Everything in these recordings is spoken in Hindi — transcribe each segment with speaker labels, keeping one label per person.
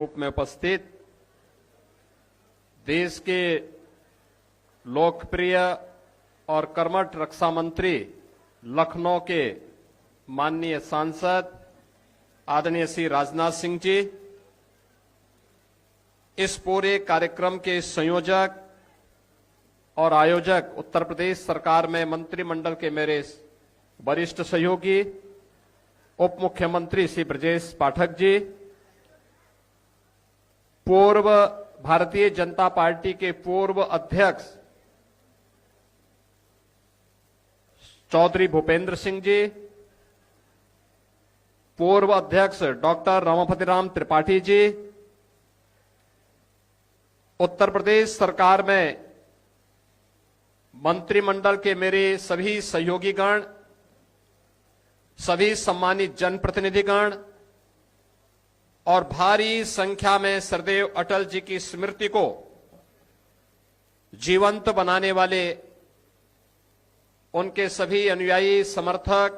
Speaker 1: रूप में उपस्थित देश के लोकप्रिय और कर्मठ रक्षा मंत्री लखनऊ के माननीय सांसद आदरणीय श्री राजनाथ सिंह जी, इस पूरे कार्यक्रम के संयोजक और आयोजक उत्तर प्रदेश सरकार में मंत्रिमंडल के मेरे वरिष्ठ सहयोगी उप मुख्यमंत्री श्री ब्रजेश पाठक जी, पूर्व भारतीय जनता पार्टी के पूर्व अध्यक्ष चौधरी भूपेंद्र सिंह जी, पूर्व अध्यक्ष डॉक्टर रमापति राम त्रिपाठी जी, उत्तर प्रदेश सरकार में मंत्रिमंडल के मेरे सभी सहयोगीगण, सभी सम्मानित जनप्रतिनिधिगण और भारी संख्या में सदैव अटल जी की स्मृति को जीवंत बनाने वाले उनके सभी अनुयायी समर्थक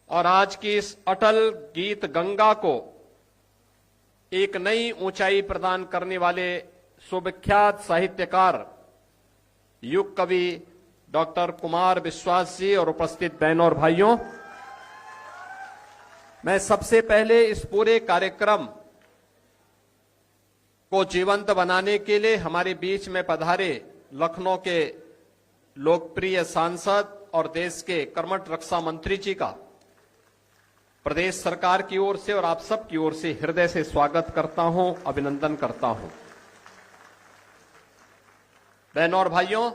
Speaker 1: और आज की इस अटल गीत गंगा को एक नई ऊंचाई प्रदान करने वाले सुविख्यात साहित्यकार युग कवि डॉक्टर कुमार विश्वास जी और उपस्थित बहनों और भाइयों, मैं सबसे पहले इस पूरे कार्यक्रम को जीवंत बनाने के लिए हमारे बीच में पधारे लखनऊ के लोकप्रिय सांसद और देश के कर्मठ रक्षा मंत्री जी का प्रदेश सरकार की ओर से और आप सब की ओर से हृदय से स्वागत करता हूं, अभिनंदन करता हूं। बहनों और भाइयों,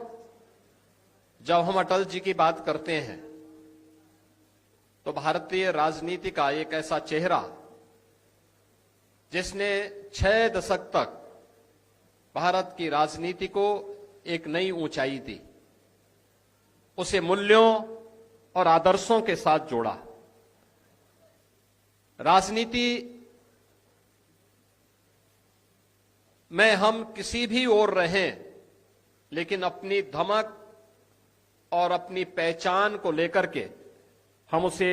Speaker 1: जब हम अटल जी की बात करते हैं तो भारतीय राजनीति का एक ऐसा चेहरा जिसने 6 दशक तक भारत की राजनीति को एक नई ऊंचाई दी, उसे मूल्यों और आदर्शों के साथ जोड़ा। राजनीति में हम किसी भी ओर रहें, लेकिन अपनी धमक और अपनी पहचान को लेकर के हम उसे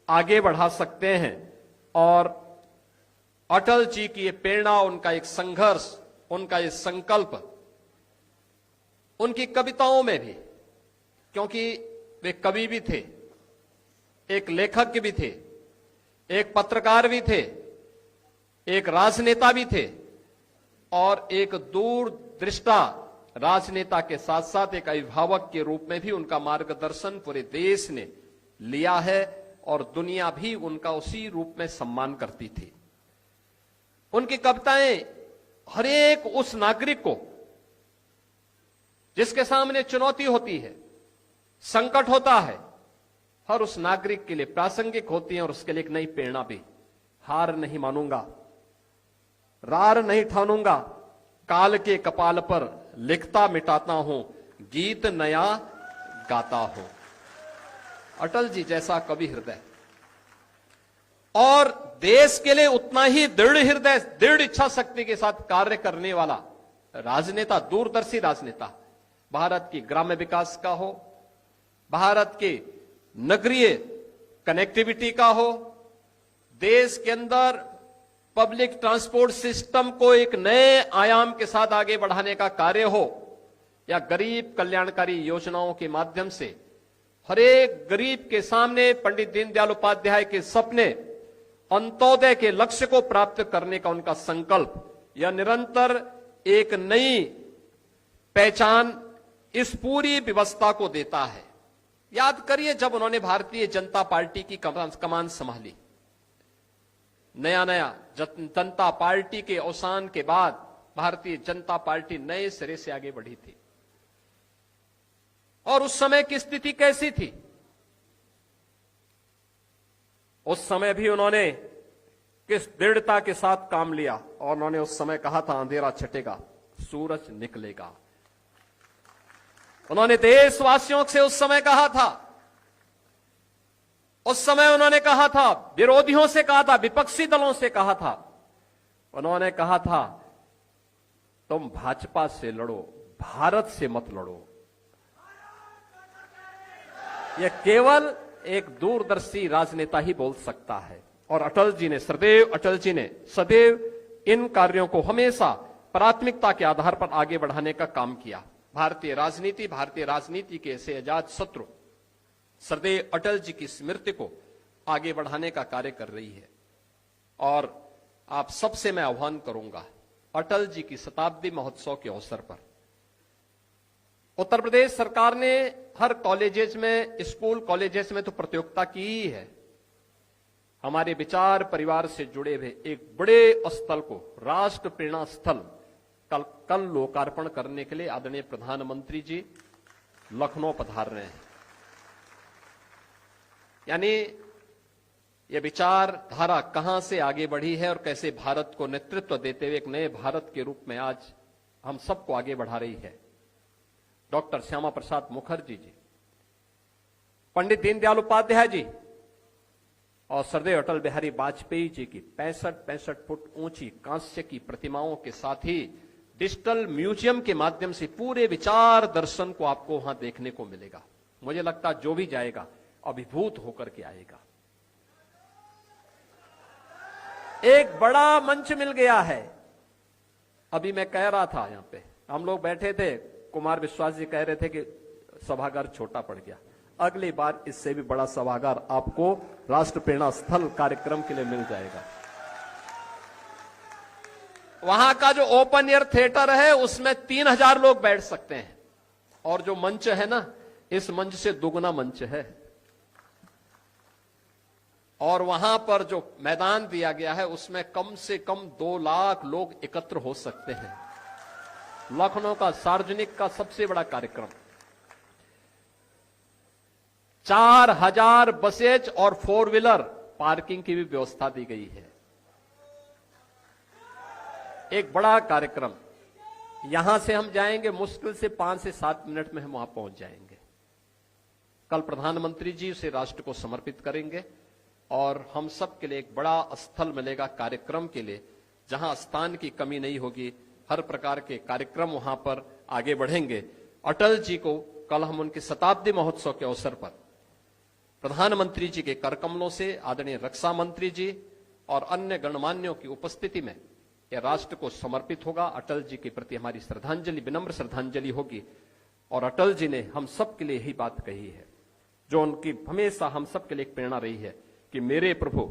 Speaker 1: आगे बढ़ा सकते हैं। और अटल जी की ये प्रेरणा, उनका एक संघर्ष, उनका ये संकल्प उनकी कविताओं में भी, क्योंकि वे कवि भी थे, एक लेखक भी थे, एक पत्रकार भी थे, एक राजनेता भी थे और एक दूरदृष्टा राजनेता के साथ साथ एक अभिभावक के रूप में भी उनका मार्गदर्शन पूरे देश ने लिया है और दुनिया भी उनका उसी रूप में सम्मान करती थी। उनकी कविताएं हर एक उस नागरिक को जिसके सामने चुनौती होती है, संकट होता है, हर उस नागरिक के लिए प्रासंगिक होती है और उसके लिए एक नई प्रेरणा भी। हार नहीं मानूंगा, रार नहीं ठानूंगा, काल के कपाल पर लिखता मिटाता हूं, गीत नया गाता हूं। अटल जी जैसा कवि हृदय और देश के लिए उतना ही दृढ़ हृदय, दृढ़ इच्छा शक्ति के साथ कार्य करने वाला राजनेता, दूरदर्शी राजनेता, भारत की ग्राम्य विकास का हो, भारत के नगरीय कनेक्टिविटी का हो, देश के अंदर पब्लिक ट्रांसपोर्ट सिस्टम को एक नए आयाम के साथ आगे बढ़ाने का कार्य हो, या गरीब कल्याणकारी योजनाओं के माध्यम से हर एक गरीब के सामने पंडित दीनदयाल उपाध्याय के सपने, अंत्योदय के लक्ष्य को प्राप्त करने का उनका संकल्प, यह निरंतर एक नई पहचान इस पूरी व्यवस्था को देता है। याद करिए, जब उन्होंने भारतीय जनता पार्टी की कमान संभाली, नया नया जनता पार्टी के अवसान के बाद भारतीय जनता पार्टी नए सिरे से आगे बढ़ी थी। और उस समय की स्थिति कैसी थी? उस समय भी उन्होंने किस दृढ़ता के साथ काम लिया और उन्होंने उस समय कहा था, अंधेरा छटेगा, सूरज निकलेगा। उन्होंने देशवासियों से उस समय कहा था, उस समय उन्होंने कहा था, विरोधियों से कहा था, विपक्षी दलों से कहा था, उन्होंने कहा था, तुम भाजपा से लड़ो, भारत से मत लड़ो। यह केवल एक दूरदर्शी राजनेता ही बोल सकता है। और अटल जी ने सदैव इन कार्यों को हमेशा प्राथमिकता के आधार पर आगे बढ़ाने का काम किया। भारतीय राजनीति के ऐसे अजात शत्रु सदैव अटल जी की स्मृति को आगे बढ़ाने का कार्य कर रही है। और आप सबसे मैं आह्वान करूंगा, अटल जी की शताब्दी महोत्सव के अवसर पर उत्तर प्रदेश सरकार ने हर कॉलेजेस में, स्कूल कॉलेजेस में तो प्रतियोगिता की ही है। हमारे विचार परिवार से जुड़े हुए एक बड़े स्थल को, राष्ट्र प्रेरणा स्थल, कल लोकार्पण करने के लिए आदरणीय प्रधानमंत्री जी लखनऊ पधार रहे हैं। यानी यह विचारधारा कहां से आगे बढ़ी है और कैसे भारत को नेतृत्व देते हुए एक नए भारत के रूप में आज हम सबको आगे बढ़ा रही है। डॉक्टर श्यामा प्रसाद मुखर्जी जी, पंडित दीनदयाल उपाध्याय जी और सरदेव अटल बिहारी वाजपेयी जी की 65 फुट ऊंची कांस्य की प्रतिमाओं के साथ ही डिजिटल म्यूजियम के माध्यम से पूरे विचार दर्शन को आपको वहां देखने को मिलेगा। मुझे लगता है जो भी जाएगा अभिभूत होकर के आएगा। एक बड़ा मंच मिल गया है। अभी मैं कह रहा था, यहां पे हम लोग बैठे थे, कुमार विश्वास जी कह रहे थे कि सभागार छोटा पड़ गया। अगली बार इससे भी बड़ा सभागार आपको राष्ट्र प्रेरणा स्थल कार्यक्रम के लिए मिल जाएगा। वहां का जो ओपन एयर थिएटर है उसमें 3000 लोग बैठ सकते हैं और जो मंच है ना, इस मंच से दुगना मंच है। और वहां पर जो मैदान दिया गया है उसमें कम से कम 2 लाख लोग एकत्र हो सकते हैं। लखनऊ का सार्वजनिक का सबसे बड़ा कार्यक्रम, 4000 बसेज और 4 व्हीलर पार्किंग की भी व्यवस्था दी गई है। एक बड़ा कार्यक्रम। यहां से हम जाएंगे मुश्किल से 5 से 7 मिनट में हम वहां पहुंच जाएंगे। कल प्रधानमंत्री जी उसे राष्ट्र को समर्पित करेंगे और हम सब के लिए एक बड़ा स्थल मिलेगा कार्यक्रम के लिए, जहां स्थान की कमी नहीं होगी। हर प्रकार के कार्यक्रम वहां पर आगे बढ़ेंगे। अटल जी को कल हम उनके शताब्दी महोत्सव के अवसर पर प्रधानमंत्री जी के कर कमलों से, आदरणीय रक्षा मंत्री जी और अन्य गणमान्यों की उपस्थिति में यह राष्ट्र को समर्पित होगा। अटल जी के प्रति हमारी श्रद्धांजलि, विनम्र श्रद्धांजलि होगी। और अटल जी ने हम सब के लिए यही बात कही है, जो उनकी हमेशा हम सब के लिए एक प्रेरणा रही है कि मेरे प्रभु,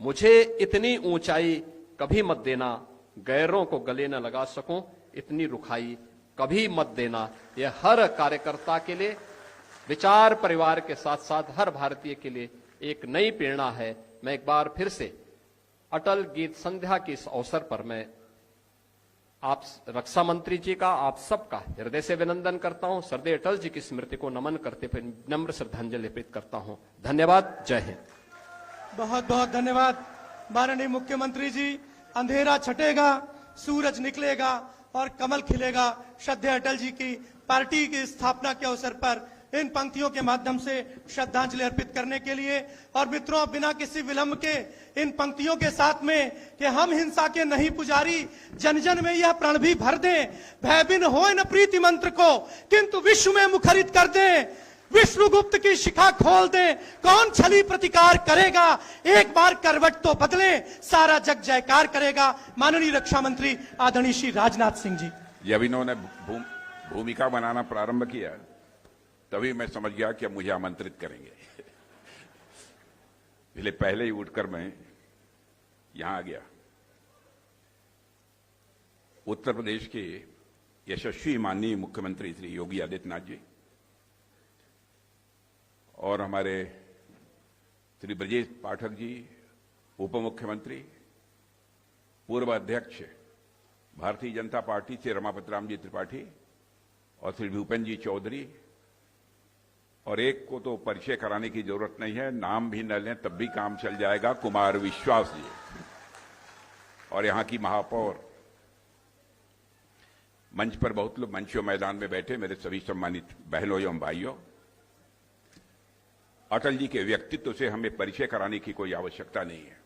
Speaker 1: मुझे इतनी ऊंचाई कभी मत देना, गैरों को गले न लगा सकूं इतनी रुखाई कभी मत देना। यह हर कार्यकर्ता के लिए, विचार परिवार के साथ साथ हर भारतीय के लिए एक नई प्रेरणा है। मैं एक बार फिर से अटल गीत संध्या के इस अवसर पर मैं आप रक्षा मंत्री जी का, आप सबका हृदय से अभिनंदन करता हूं। सरदेव अटल जी की स्मृति को नमन करते हुए नम्र श्रद्धांजलि अर्पित करता हूं। धन्यवाद। जय हिंद।
Speaker 2: बहुत बहुत धन्यवाद माननीय मुख्यमंत्री जी। अंधेरा छटेगा, सूरज निकलेगा और कमल खिलेगा। श्रद्धेय अटल जी की पार्टी की स्थापना के अवसर पर इन पंक्तियों के माध्यम से श्रद्धांजलि अर्पित करने के लिए। और मित्रों, बिना किसी विलंब के इन पंक्तियों के साथ में कि हम हिंसा के नहीं पुजारी, जन जन में यह प्रण भी भर दें, भय बिन होए न प्रीति मंत्र को, किंतु विश्व में मुखरित कर दें, विष्णुगुप्त की शिखा खोल दें, कौन छली प्रतिकार करेगा, एक बार करवट तो बदले, सारा जग जयकार करेगा। माननीय रक्षा मंत्री आदरणीय श्री राजनाथ सिंह जी।
Speaker 3: जब इन्होंने भूमिका बनाना प्रारंभ किया तभी मैं समझ गया कि अब मुझे आमंत्रित करेंगे। इसलिए पहले ही उठकर मैं यहां आ गया। उत्तर प्रदेश के यशस्वी माननीय मुख्यमंत्री श्री योगी आदित्यनाथ जी और हमारे श्री ब्रजेश पाठक जी, उप मुख्यमंत्री, पूर्व अध्यक्ष भारतीय जनता पार्टी से रमापत राम जी त्रिपाठी और श्री भूपेन्द्र जी चौधरी, और एक को तो परिचय कराने की जरूरत नहीं है, नाम भी न लें तब भी काम चल जाएगा, कुमार विश्वास जी, और यहां की महापौर। मंच पर बहुत लोग, मंचों मैदान में बैठे मेरे सभी सम्मानित बहनों एवं भाइयों, अटल जी के व्यक्तित्व से हमें परिचय कराने की कोई आवश्यकता नहीं है।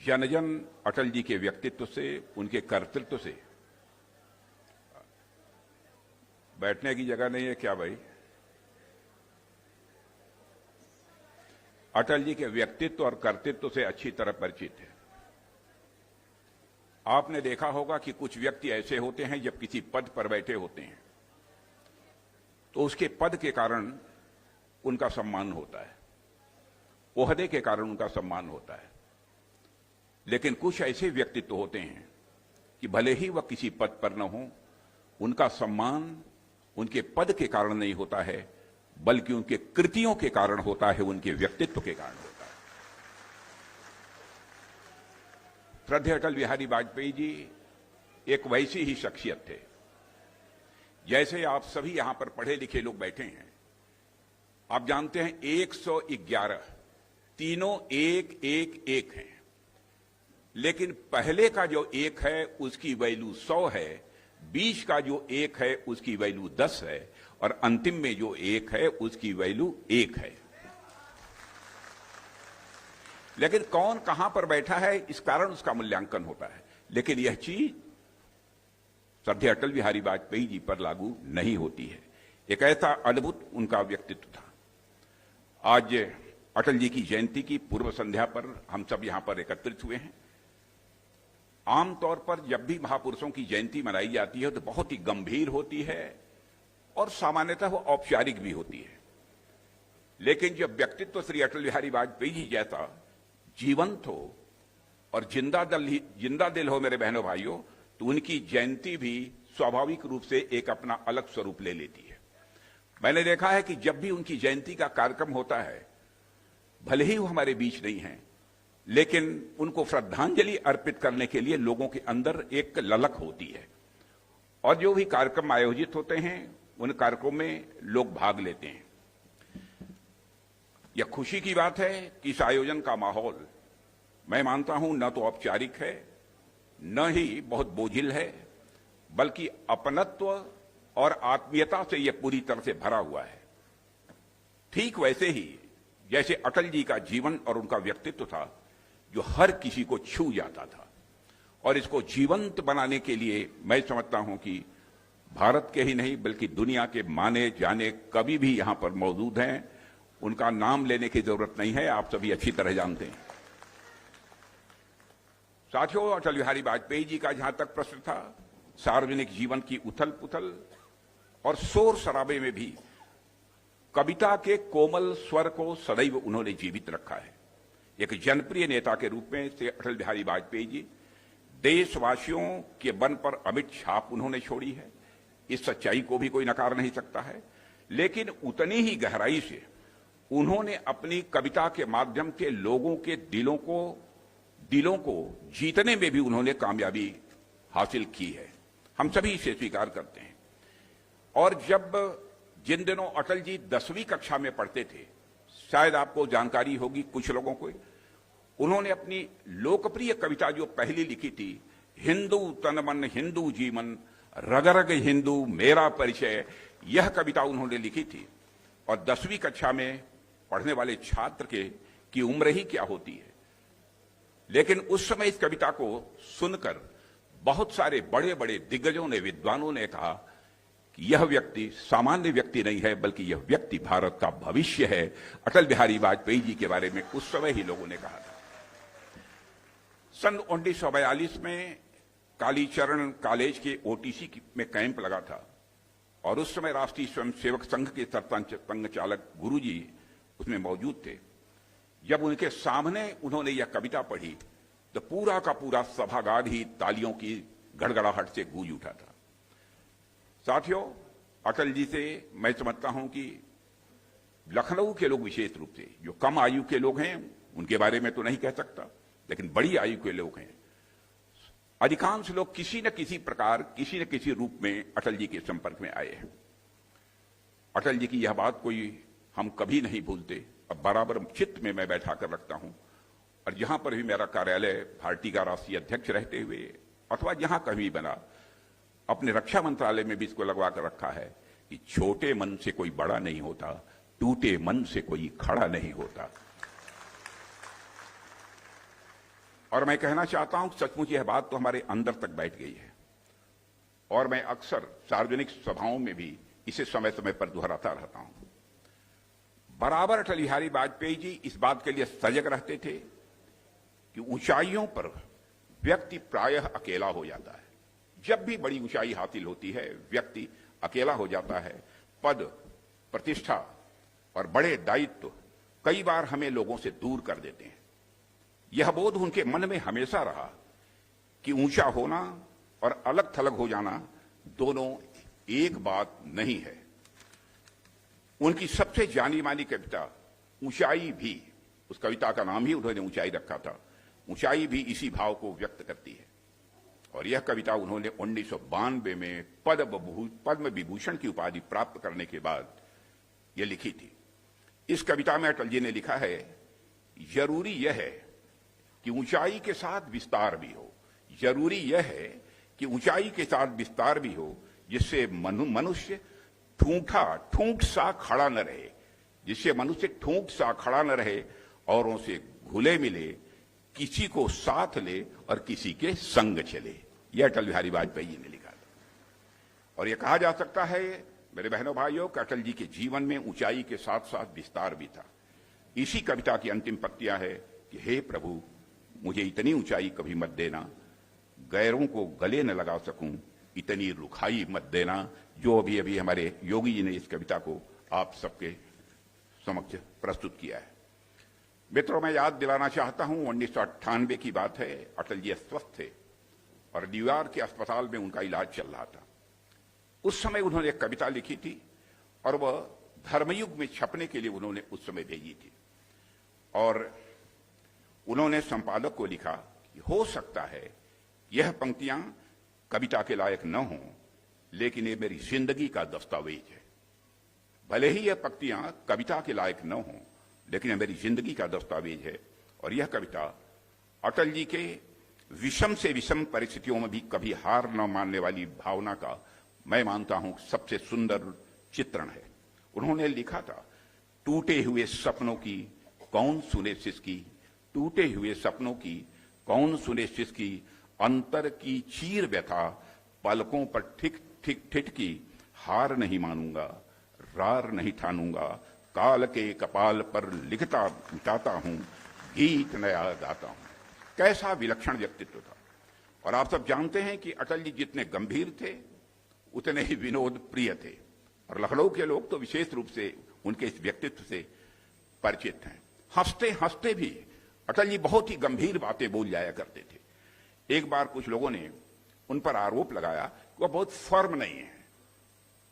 Speaker 3: जन जन अटल जी के व्यक्तित्व से, उनके कर्तृत्व से, बैठने की जगह नहीं है क्या भाई? अटल जी के व्यक्तित्व और कर्तृत्व से अच्छी तरह परिचित है। आपने देखा होगा कि कुछ व्यक्ति ऐसे होते हैं जब किसी पद पर बैठे होते हैं तो उसके पद के कारण उनका सम्मान होता है, ओहदे के कारण उनका सम्मान होता है। लेकिन कुछ ऐसे व्यक्तित्व होते हैं कि भले ही वह किसी पद पर न हो, उनका सम्मान उनके पद के कारण नहीं होता है, बल्कि उनके कृतियों के कारण होता है, उनके व्यक्तित्व के कारण होता है। श्रद्धेय अटल बिहारी वाजपेयी जी एक वैसी ही शख्सियत थे जैसे आप सभी यहां पर पढ़े लिखे लोग बैठे हैं। आप जानते हैं 111 तीनों एक एक एक हैं, लेकिन पहले का जो एक है उसकी वैल्यू 100 है, 20 का जो एक है उसकी वैल्यू 10 है और अंतिम में जो एक है उसकी वैल्यू 1 है। लेकिन कौन कहां पर बैठा है इस कारण उसका मूल्यांकन होता है, लेकिन यह चीज श्रद्धेय अटल बिहारी वाजपेयी जी पर लागू नहीं होती है। एक ऐसा अद्भुत उनका व्यक्तित्व था। आज अटल जी की जयंती की पूर्व संध्या पर हम सब यहां पर एकत्रित हुए हैं। आमतौर पर जब भी महापुरुषों की जयंती मनाई जाती है तो बहुत ही गंभीर होती है और सामान्यतः वो औपचारिक भी होती है। लेकिन जब व्यक्तित्व श्री अटल बिहारी वाजपेयी जी जैसा जीवंत हो और जिंदा दिल हो मेरे बहनों भाइयों, तो उनकी जयंती भी स्वाभाविक रूप से एक अपना अलग स्वरूप ले लेती है। मैंने देखा है कि जब भी उनकी जयंती का कार्यक्रम होता है, भले ही वो हमारे बीच नहीं है, लेकिन उनको श्रद्धांजलि अर्पित करने के लिए लोगों के अंदर एक ललक होती है और जो भी कार्यक्रम आयोजित होते हैं उन कार्यक्रमों में लोग भाग लेते हैं। यह खुशी की बात है कि इस आयोजन का माहौल मैं मानता हूं न तो औपचारिक है न ही बहुत बोझिल है, बल्कि अपनत्व और आत्मीयता से यह पूरी तरह से भरा हुआ है। ठीक वैसे ही जैसे अटल जी का जीवन और उनका व्यक्तित्व था जो हर किसी को छू जाता था, और इसको जीवंत बनाने के लिए मैं समझता हूं कि भारत के ही नहीं बल्कि दुनिया के माने जाने कवि भी यहां पर मौजूद हैं। उनका नाम लेने की जरूरत नहीं है, आप सभी अच्छी तरह जानते हैं। साथियों, अटल बिहारी वाजपेयी जी का जहां तक प्रश्न था, सार्वजनिक जीवन की उथल पुथल और शोर शराबे में भी कविता के कोमल स्वर को सदैव उन्होंने जीवित रखा है। एक जनप्रिय नेता के रूप में से अटल बिहारी वाजपेयी जी देशवासियों के मन पर अमिट छाप उन्होंने छोड़ी है, इस सच्चाई को भी कोई नकार नहीं सकता है। लेकिन उतनी ही गहराई से उन्होंने अपनी कविता के माध्यम से लोगों के दिलों को जीतने में भी उन्होंने कामयाबी हासिल की है। हम सभी इसे स्वीकार करते हैं। और जिन दिनों अटल जी 10वीं कक्षा में पढ़ते थे, शायद आपको जानकारी होगी कुछ लोगों को, उन्होंने अपनी लोकप्रिय कविता जो पहली लिखी थी, हिंदू तन मन हिंदू जीवन रग रग हिंदू मेरा परिचय, यह कविता उन्होंने लिखी थी। और 10वीं कक्षा में पढ़ने वाले छात्र की उम्र ही क्या होती है, लेकिन उस समय इस कविता को सुनकर बहुत सारे बड़े बड़े दिग्गजों ने, विद्वानों ने कहा कि यह व्यक्ति सामान्य व्यक्ति नहीं है, बल्कि यह व्यक्ति भारत का भविष्य है। अटल बिहारी वाजपेयी जी के बारे में उस समय ही लोगों ने कहा था। सन 1942 में कालीचरण कॉलेज के ओटीसी में कैंप लगा था और उस समय राष्ट्रीय स्वयंसेवक संघ के सरपंच संघ चालक गुरुजी उसमें मौजूद थे। जब उनके सामने उन्होंने यह कविता पढ़ी तो पूरा का पूरा सभागार ही तालियों की गड़गड़ाहट से गूंज उठा था। साथियों, अटल जी से मैं समझता हूं कि लखनऊ के लोग विशेष रूप से, जो कम आयु के लोग हैं उनके बारे में तो नहीं कह सकता, लेकिन बड़ी आयु के लोग हैं, अधिकांश लोग किसी न किसी प्रकार, किसी न किसी रूप में अटल जी के संपर्क में आए हैं। अटल जी की यह बात कोई हम कभी नहीं भूलते, अब बराबर चित्त में मैं बैठा कर रखता हूं। और जहां पर भी मेरा कार्यालय पार्टी का राष्ट्रीय अध्यक्ष रहते हुए अथवा जहां कभी बना, अपने रक्षा मंत्रालय में भी इसको लगवा कर रखा है कि छोटे मन से कोई बड़ा नहीं होता, टूटे मन से कोई खड़ा नहीं होता। और मैं कहना चाहता हूं, सचमुच यह बात तो हमारे अंदर तक बैठ गई है और मैं अक्सर सार्वजनिक सभाओं में भी इसे समय समय पर दोहराता रहता हूं। बराबर अटल बिहारी वाजपेयी जी इस बात के लिए सजग रहते थे कि ऊंचाइयों पर व्यक्ति प्रायः अकेला हो जाता है। जब भी बड़ी ऊंचाई हासिल होती है व्यक्ति अकेला हो जाता है। पद, प्रतिष्ठा और बड़े दायित्व कई बार हमें लोगों से दूर कर देते हैं। यह बोध उनके मन में हमेशा रहा कि ऊंचा होना और अलग थलग हो जाना दोनों एक बात नहीं है। उनकी सबसे जानी मानी कविता ऊंचाई भी, उस कविता का नाम ही उन्होंने ऊंचाई रखा था, ऊंचाई भी इसी भाव को व्यक्त करती है। और यह कविता उन्होंने 1992 में पद्म विभूषण की उपाधि प्राप्त करने के बाद यह लिखी थी। इस कविता में अटल जी ने लिखा है, जरूरी यह है कि ऊंचाई के साथ विस्तार भी हो, जरूरी यह है कि ऊंचाई के साथ विस्तार भी हो, जिससे मनुष्य ठूंठ सा खड़ा न रहे, जिससे मनुष्य ठूंठ सा खड़ा न रहे, औरों से घुले मिले, किसी को साथ ले और किसी के संग चले। यह अटल बिहारी वाजपेयी जी ने लिखा था। और यह कहा जा सकता है मेरे बहनों भाइयों कि अटल जी के जीवन में ऊंचाई के साथ साथ विस्तार भी था। इसी कविता की अंतिम पंक्तियां है कि हे प्रभु, मुझे इतनी ऊंचाई कभी मत देना, गैरों को गले न लगा सकूं, इतनी रुखाई मत देना। जो अभी अभी हमारे योगी जी ने इस कविता को आप सबके समक्ष प्रस्तुत किया है। मित्रों, मैं याद दिलाना चाहता हूं 1998 की बात है। अटल जी अस्वस्थ थे और न्यूयॉर्क के अस्पताल में उनका इलाज चल रहा था। उस समय उन्होंने एक कविता लिखी थी और वह धर्मयुग में छपने के लिए उन्होंने उस समय भेजी थी। और उन्होंने संपादक को लिखा कि हो सकता है यह पंक्तियां कविता के लायक न हों, लेकिन ये मेरी जिंदगी का दस्तावेज है। भले ही यह पंक्तियां कविता के लायक न हों, लेकिन यह मेरी जिंदगी का दस्तावेज है। और यह कविता अटल जी के विषम से विषम परिस्थितियों में भी कभी हार न मानने वाली भावना का मैं मानता हूं सबसे सुंदर चित्रण है। उन्होंने लिखा था, टूटे हुए सपनों की कौन सुने सिसकी, टूटे हुए सपनों की कौन सुने सिसकी, अंतर की चीर व्यथा, पलकों पर ठिक ठिक ठिठकी, हार नहीं मानूंगा, रार नहीं ठानूंगा, काल के कपाल पर लिखता मिटाता हूं, गीत नया गाता हूं। कैसा विलक्षण व्यक्तित्व था। और आप सब जानते हैं कि अटल जी जितने गंभीर थे उतने ही विनोद प्रिय थे। और लखनऊ के लोग तो विशेष रूप से उनके इस व्यक्तित्व से परिचित हैं। हंसते हंसते भी अटल जी बहुत ही गंभीर बातें बोल जाया करते थे। एक बार कुछ लोगों ने उन पर आरोप लगाया कि वह बहुत फर्म नहीं है,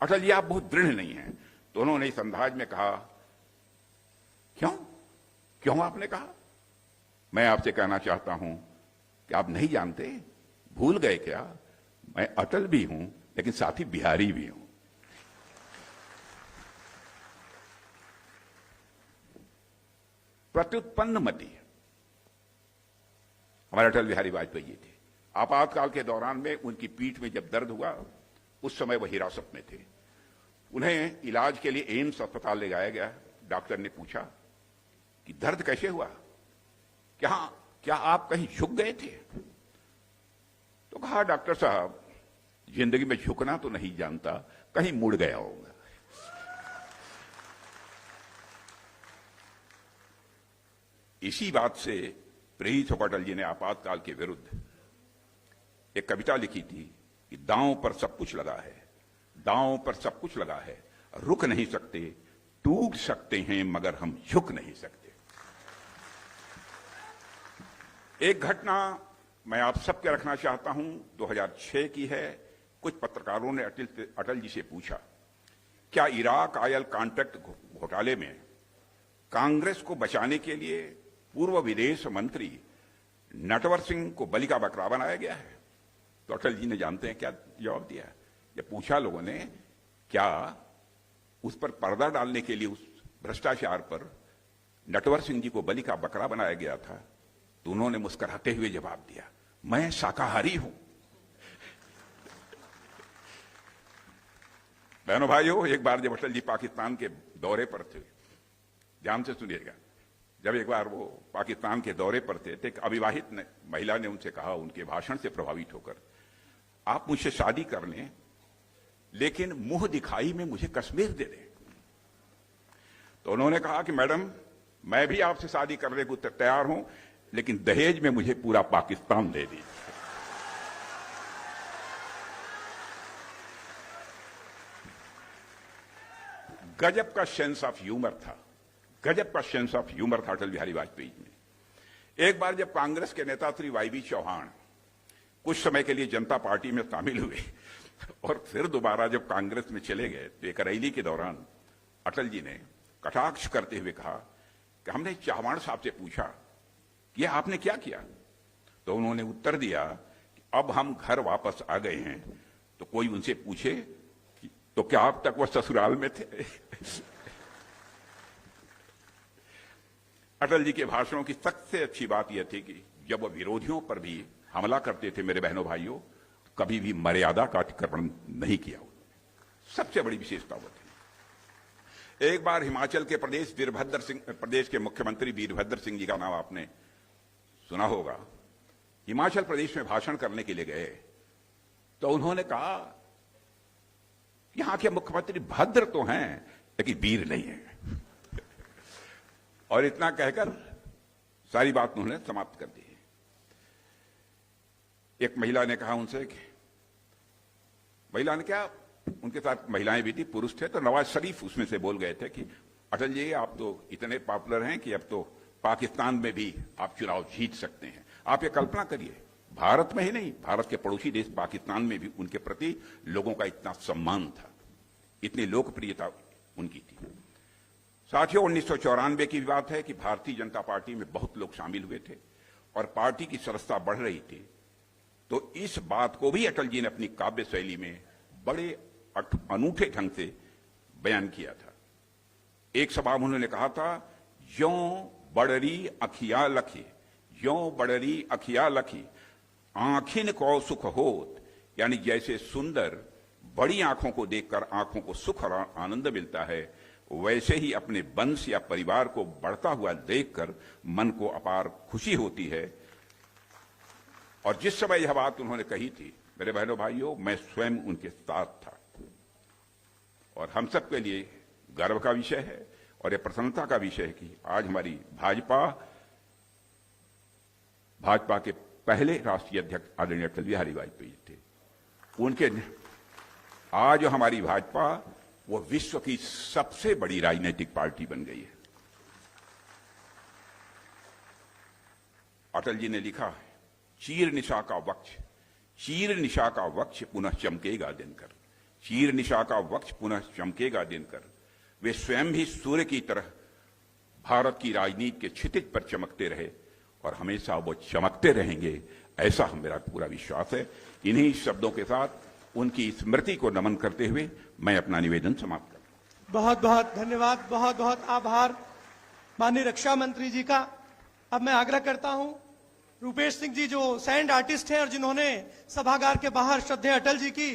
Speaker 3: अटल जी आप बहुत दृढ़ नहीं हैं। तो उन्होंने इस अंदाज में कहा, क्यों आपने कहा? मैं आपसे कहना चाहता हूं कि आप नहीं जानते, भूल गए क्या, मैं अटल भी हूं लेकिन साथ ही बिहारी भी हूं। प्रत्युत्पन्न मति हमारे अटल बिहारी वाजपेयी जी थे। आपातकाल के दौरान में उनकी पीठ में जब दर्द हुआ, उस समय वह हिरासत में थे। उन्हें इलाज के लिए एम्स अस्पताल ले जाया गया। डॉक्टर ने पूछा कि दर्द कैसे हुआ, क्या आप कहीं झुक गए थे? तो कहा, डॉक्टर साहब जिंदगी में झुकना तो नहीं जानता, कहीं मुड़ गया होगा। इसी बात से प्रेरित होकर अटल जी ने आपातकाल के विरुद्ध एक कविता लिखी थी कि दांव पर सब कुछ लगा है, दांव पर सब कुछ लगा है, रुक नहीं सकते, टूट सकते हैं मगर हम झुक नहीं सकते। एक घटना मैं आप सबके रखना चाहता हूं, 2006 की है। कुछ पत्रकारों ने अटल जी से पूछा, क्या इराक ऑयल कॉन्ट्रैक्ट घोटाले में कांग्रेस को बचाने के लिए पूर्व विदेश मंत्री नटवर सिंह को बलि का बकरा बनाया गया है? तो अटल जी ने जानते हैं क्या जवाब दिया? जब पूछा लोगों ने क्या उस पर पर्दा डालने के लिए, उस भ्रष्टाचार पर नटवर सिंह जी को बलि का बकरा बनाया गया था, तो उन्होंने मुस्कुराते हुए जवाब दिया, मैं शाकाहारी हूं। बहनों भाइयों, एक बार जब अटल जी पाकिस्तान के दौरे पर थे, ध्यान से सुनिएगा, जब एक बार वो पाकिस्तान के दौरे पर थे, एक अविवाहित महिला ने उनसे कहा, उनके भाषण से प्रभावित होकर, आप मुझसे शादी कर लें लेकिन मुंह दिखाई में मुझे कश्मीर दे दें। तो तो उन्होंने कहा कि मैडम, मैं भी आपसे शादी करने को तैयार हूं, लेकिन दहेज में मुझे पूरा पाकिस्तान दे दीजिए। गजब का सेंस ऑफ ह्यूमर था, गजब का सेंस ऑफ ह्यूमर था अटल बिहारी वाजपेयी में। एक बार जब कांग्रेस के नेता श्री वाई चौहान कुछ समय के लिए जनता पार्टी में शामिल हुए और फिर दोबारा जब कांग्रेस में चले गए, तो एक रैली के दौरान अटल जी ने कटाक्ष करते हुए कहा कि हमने चौहान साहब से पूछा कि आपने क्या किया, तो उन्होंने उत्तर दिया कि अब हम घर वापस आ गए हैं, तो कोई उनसे पूछे तो क्या अब तक वह ससुराल में थे। अटल जी के भाषणों की सबसे अच्छी बात यह थी कि जब वह विरोधियों पर भी हमला करते थे, मेरे बहनों भाइयों, कभी भी मर्यादा का अतिक्रमण नहीं किया। सबसे बड़ी विशेषता वो थी। एक बार हिमाचल के प्रदेश के मुख्यमंत्री वीरभद्र सिंह जी का नाम आपने सुना होगा। हिमाचल प्रदेश में भाषण करने के लिए गए, तो उन्होंने कहा यहां के मुख्यमंत्री भद्र तो हैं लेकिन वीर नहीं है। और इतना कहकर सारी बात उन्होंने समाप्त कर दी। एक महिला ने कहा उनसे कि महिला ने क्या, उनके साथ महिलाएं भी थी, पुरुष थे, तो नवाज शरीफ उसमें से बोल गए थे कि अटल जी आप तो इतने पॉपुलर हैं कि अब तो पाकिस्तान में भी आप चुनाव जीत सकते हैं। आप ये कल्पना करिए, भारत में ही नहीं, भारत के पड़ोसी देश पाकिस्तान में भी उनके प्रति लोगों का इतना सम्मान था, इतनी लोकप्रियता उनकी थी। साथियों, 1994 की बात है कि भारतीय जनता पार्टी में बहुत लोग शामिल हुए थे और पार्टी की सदस्यता बढ़ रही थी। तो इस बात को भी अटल जी ने अपनी काव्य शैली में बड़े अनूठे ढंग से बयान किया था। एक सभा में उन्होंने कहा था, यों बड़री अखिया लखी, यों बड़री अखिया लखी, आंखिन को सुख होत, यानी जैसे सुंदर बड़ी आंखों को देखकर आंखों को सुख और आनंद मिलता है, वैसे ही अपने वंश या परिवार को बढ़ता हुआ देखकर मन को अपार खुशी होती है। और जिस समय यह बात उन्होंने कही थी, मेरे बहनों भाइयों, मैं स्वयं उनके साथ था। और हम सब के लिए गर्व का विषय है और यह प्रसन्नता का विषय है कि आज हमारी भाजपा के पहले राष्ट्रीय अध्यक्ष आदरणीय अटल बिहारी वाजपेयी थे। उनके आज हमारी भाजपा वो विश्व की सबसे बड़ी राजनीतिक पार्टी बन गई है। अटल जी ने लिखा है, चीर निशा का वक्ष, चीर निशा का वक्ष पुनः चमकेगा दिनकर, चीर निशा का वक्ष पुनः चमकेगा दिनकर। वे स्वयं भी सूर्य की तरह भारत की राजनीति के क्षितिज पर चमकते रहे और हमेशा वो चमकते रहेंगे, ऐसा मेरा पूरा विश्वास है। इन्हीं शब्दों के साथ उनकी स्मृति को नमन करते हुए मैं अपना निवेदन समाप्त करता हूं।
Speaker 2: बहुत बहुत धन्यवाद, बहुत बहुत आभार माननीय रक्षा मंत्री जी का। अब मैं आग्रह करता हूं, रूपेश सिंह जी जो सैंड आर्टिस्ट हैं और जिन्होंने सभागार के बाहर श्रद्धेय अटल जी की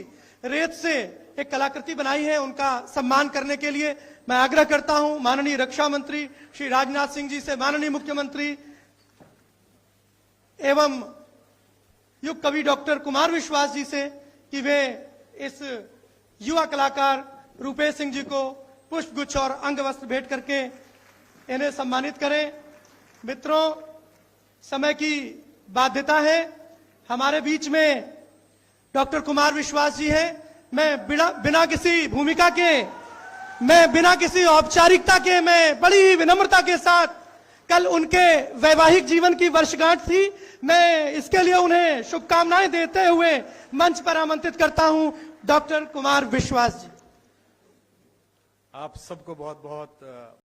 Speaker 2: रेत से एक कलाकृति बनाई है, उनका सम्मान करने के लिए मैं आग्रह करता हूं माननीय रक्षा मंत्री श्री राजनाथ सिंह जी से, माननीय मुख्यमंत्री एवं युग कवि डॉक्टर कुमार विश्वास जी से कि वे इस युवा कलाकार रूपेश सिंह जी को पुष्पगुच्छ और अंग वस्त्र भेंट करके इन्हें सम्मानित करें। मित्रों, समय की बाध्यता है, हमारे बीच में डॉक्टर कुमार विश्वास जी हैं। मैं बिना किसी भूमिका के, मैं बिना किसी औपचारिकता के, मैं बड़ी विनम्रता के साथ, कल उनके वैवाहिक जीवन की वर्षगांठ थी, मैं इसके लिए उन्हें शुभकामनाएं देते हुए मंच पर आमंत्रित करता हूं डॉक्टर कुमार विश्वास जी।
Speaker 4: आप सबको बहुत बहुत